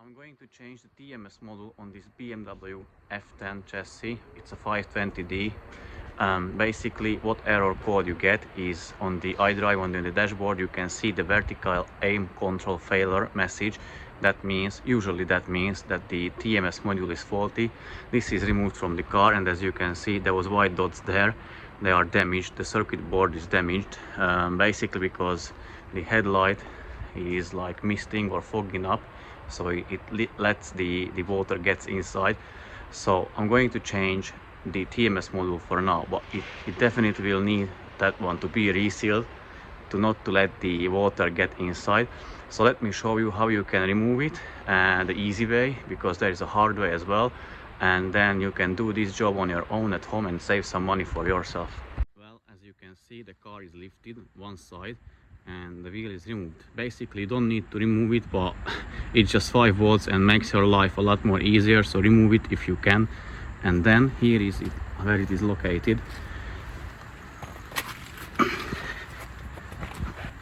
I'm going to change the TMS module on this BMW F10 chassis. It's a 520D. Basically, what error code you get is on the iDrive on the dashboard. You can see the vertical aim control failure message. Usually that means that the TMS module is faulty. This is removed from the car, and as you can see, there was white dots there. They are damaged. The circuit board is damaged, basically because the headlight is like misting or fogging up, so it lets the water gets inside. So I'm going to change the TMS module for now, but it definitely will need that one to be resealed to not to let the water get inside. So let me show you how you can remove it, and the easy way, because there is a hard way as well, and then you can do this job on your own at home and save some money for yourself. Well, as you can see, the car is lifted one side and the wheel is removed. Basically, you don't need to remove it, but it's just 5 volts and makes your life a lot more easier, so remove it if you can. And then here is it, where it is located.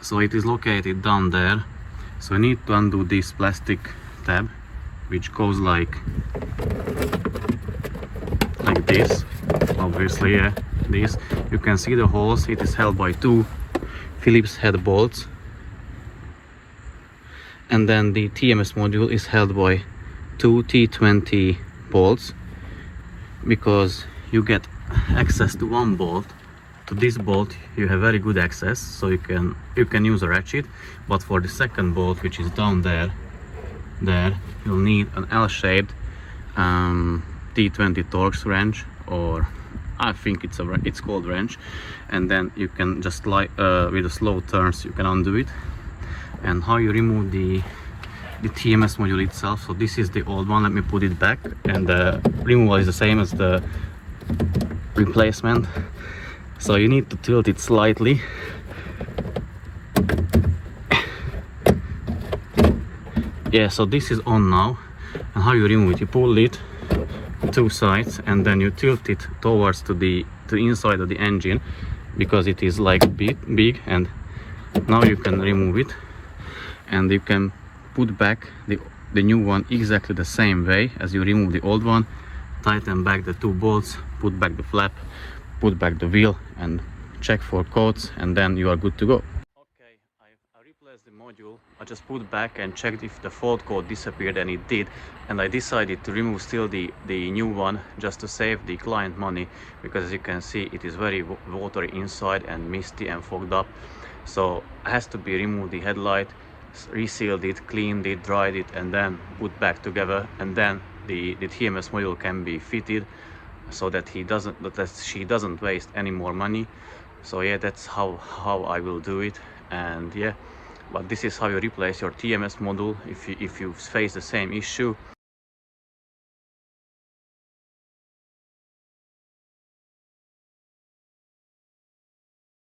So it is located down there, so I need to undo this plastic tab, which goes like this, obviously. Yeah, this, you can see the holes. It is held by 2 Phillips head bolts, and then the TMS module is held by 2 T20 bolts, because you get access to one bolt. To this bolt you have very good access, so you can use a ratchet, but for the second bolt, which is down there you'll need an L-shaped T20 Torx wrench, or I think it's called wrench, and then you can just with the slow turns you can undo it. And how you remove the TMS module itself, so this is the old one. Let me put it back, and the removal is the same as the replacement. So you need to tilt it slightly. Yeah, so this is on now. And how you remove it, you pull it 2 sides and then you tilt it towards to the inside of the engine, because it is like big, and now you can remove it, and you can put back the new one exactly the same way as you remove the old one. Tighten back the 2 bolts, put back the flap, put back the wheel, and check for codes, and then you are good to go. Okay, I replaced the module. I just put back and checked if the fault code disappeared, and it did. And I decided to remove still the new one, just to save the client money, because as you can see, it is very watery inside and misty and fogged up. So it has to be removed, the headlight, resealed it, cleaned it, dried it, and then put back together, and then the TMS module can be fitted, so that she doesn't waste any more money. So yeah, that's how I will do it. And yeah, but this is how you replace your TMS module if you face the same issue.